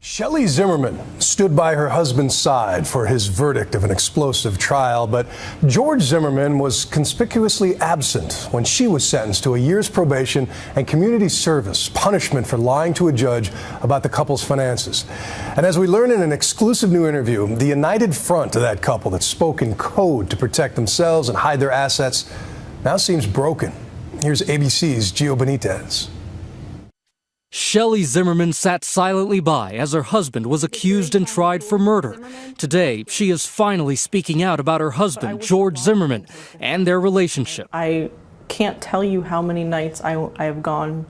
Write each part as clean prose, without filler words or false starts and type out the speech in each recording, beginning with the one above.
Shellie Zimmerman stood by her husband's side for his verdict of an explosive trial, but George Zimmerman was conspicuously absent when she was sentenced to a year's probation and community service punishment for lying to a judge about the couple's finances. And as we learn in an exclusive new interview, the united front of that couple that spoke in code to protect themselves and hide their assets now seems broken. Here's ABC's Gio Benitez. Shellie Zimmerman sat silently by as her husband was accused and tried for murder. Today, she is finally speaking out about her husband, George Zimmerman, and their relationship. I can't tell you how many nights I have gone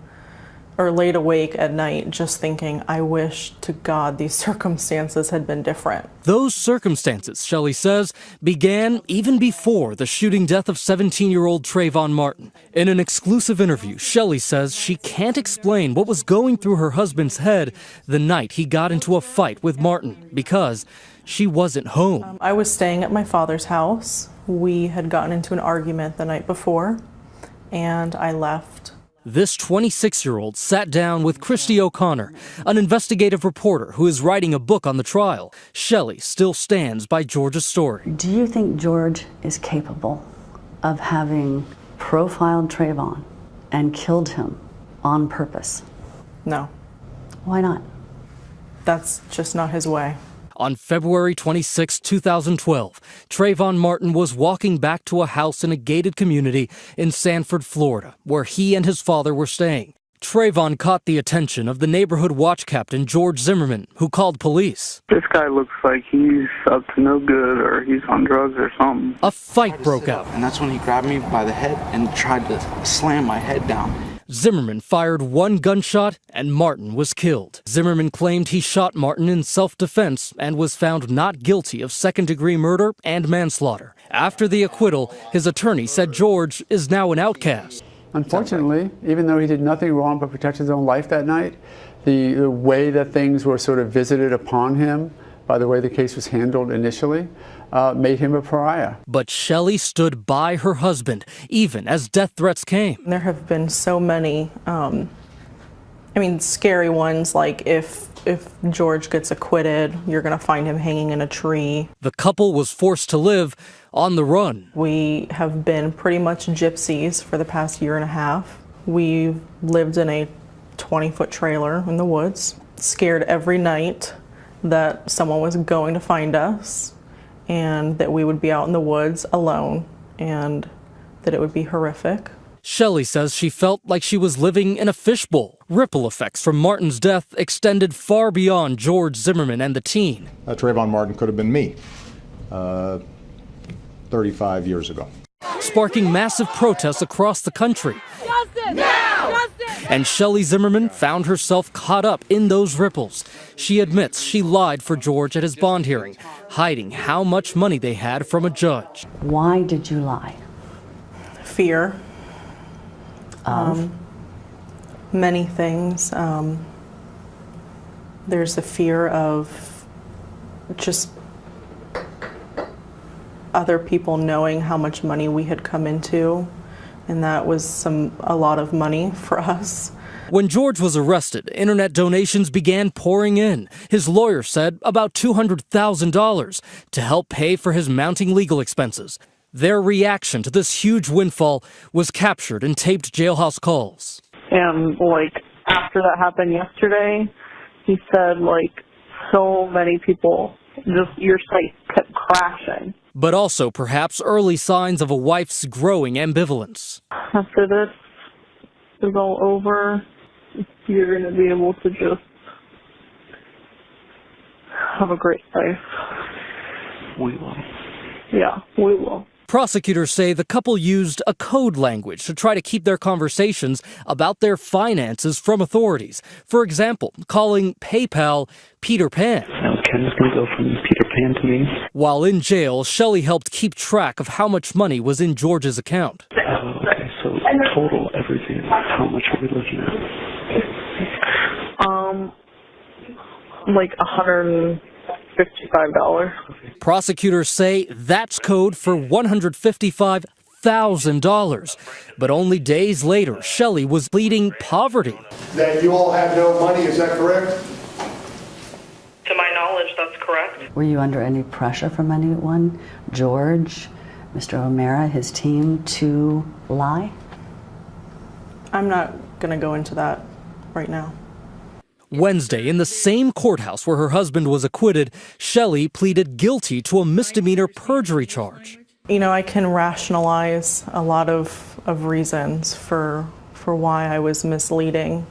or laid awake at night just thinking, I wish to God these circumstances had been different. Those circumstances, Shellie says, began even before the shooting death of 17-year-old Trayvon Martin. In an exclusive interview, Shellie says she can't explain what was going through her husband's head the night he got into a fight with Martin because she wasn't home. I was staying at my father's house. We had gotten into an argument the night before, and I left. This 26-year-old sat down with Christy O'Connor, an investigative reporter who is writing a book on the trial. Shellie still stands by George's story. Do you think George is capable of having profiled Trayvon and killed him on purpose? No. Why not? That's just not his way. On February 26, 2012, Trayvon Martin was walking back to a house in a gated community in Sanford, Florida, where he and his father were staying. Trayvon caught the attention of the neighborhood watch captain, George Zimmerman, who called police. This guy looks like he's up to no good or he's on drugs or something. A fight broke out. And that's when he grabbed me by the head and tried to slam my head down. Zimmerman fired one gunshot and Martin was killed. Zimmerman claimed he shot Martin in self-defense and was found not guilty of second-degree murder and manslaughter. After the acquittal, his attorney said George is now an outcast. Unfortunately, even though he did nothing wrong but protect his own life that night, the way that things were sort of visited upon him by the way the case was handled initially made him a pariah. But Shellie stood by her husband, even as death threats came. There have been so many, scary ones, like if George gets acquitted, you're going to find him hanging in a tree. The couple was forced to live on the run. We have been pretty much gypsies for the past year and a half. We've lived in a 20-foot trailer in the woods, scared every night that someone was going to find us and that we would be out in the woods alone and that it would be horrific. Shellie says she felt like she was living in a fishbowl. Ripple effects from Martin's death extended far beyond George Zimmerman and the teen. Trayvon Martin could have been me 35 years ago. Sparking massive protests across the country. Justice! Now! Justice! And Shellie Zimmerman found herself caught up in those ripples. She admits she lied for George at his bond hearing, hiding how much money they had from a judge. Why did you lie? Fear. Of? Many things. There's the fear of just other people knowing how much money we had come into, and that was a lot of money for us. When George was arrested, internet donations began pouring in. His lawyer said about $200,000 to help pay for his mounting legal expenses. Their reaction to this huge windfall was captured in taped jailhouse calls. And after that happened yesterday, he said so many people, just your site kept crashing. But also perhaps early signs of a wife's growing ambivalence. After this is all over, you're going to be able to just have a great life. We will. Yeah, we will. Prosecutors say the couple used a code language to try to keep their conversations about their finances from authorities. For example, calling PayPal Peter Pan. Now Ken's going to go from Peter Pan to me. While in jail, Shellie helped keep track of how much money was in George's account. Okay, so total everything, how much are we looking at? $155. Prosecutors say that's code for $155,000. But only days later, Shellie was pleading poverty. That you all have no money, is that correct? To my knowledge, that's correct. Were you under any pressure from anyone, George, Mr. O'Mara, his team, to lie? I'm not going to go into that right now. Wednesday, in the same courthouse where her husband was acquitted, Shellie pleaded guilty to a misdemeanor perjury charge. You know, I can rationalize a lot of reasons for why I was misleading.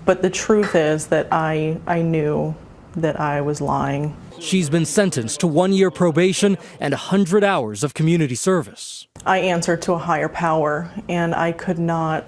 But the truth is that I knew that I was lying. She's been sentenced to 1-year probation and 100 hours of community service. I answered to a higher power, and I could not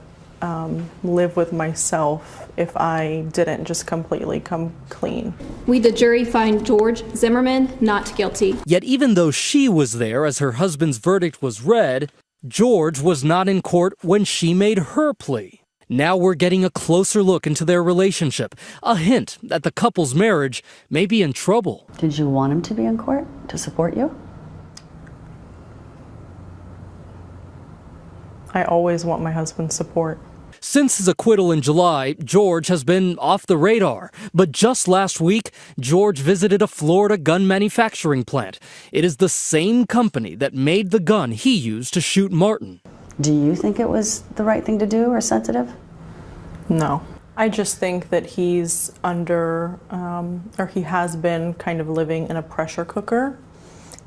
live with myself if I didn't just completely come clean. We, the jury, find George Zimmerman not guilty. Yet even though she was there as her husband's verdict was read, George was not in court when she made her plea. Now we're getting a closer look into their relationship, a hint that the couple's marriage may be in trouble. Did you want him to be in court to support you? I always want my husband's support. Since his acquittal in July, George has been off the radar. But just last week, George visited a Florida gun manufacturing plant. It is the same company that made the gun he used to shoot Martin. Do you think it was the right thing to do or sensitive? No. I just think that he's under, or he has been kind of living in a pressure cooker,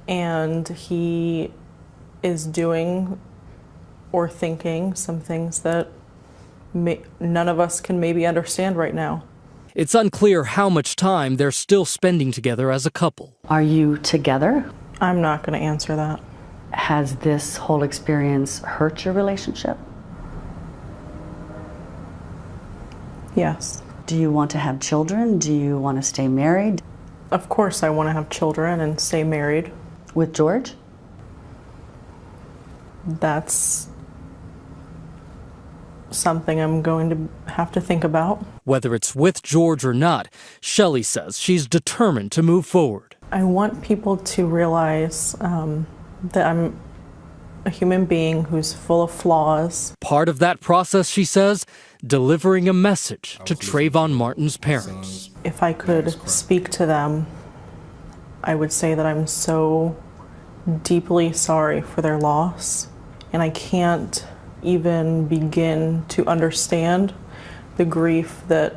and he is doing or thinking some things that none of us can maybe understand right now. It's unclear how much time they're still spending together as a couple. Are you together? I'm not going to answer that. Has this whole experience hurt your relationship? Yes. Do you want to have children? Do you want to stay married? Of course I want to have children and stay married. With George? That's something I'm going to have to think about. Whether it's with George or not, Shellie says she's determined to move forward. I want people to realize that I'm a human being who's full of flaws. Part of that process, she says, delivering a message to Trayvon Martin's parents. If I could speak to them, I would say that I'm so deeply sorry for their loss, and I can't even begin to understand the grief that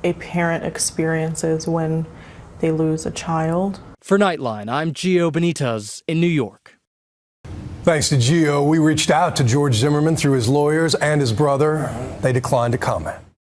a parent experiences when they lose a child. For Nightline, I'm Gio Benitez in New York. Thanks to Gio. We reached out to George Zimmerman through his lawyers and his brother. They declined to comment.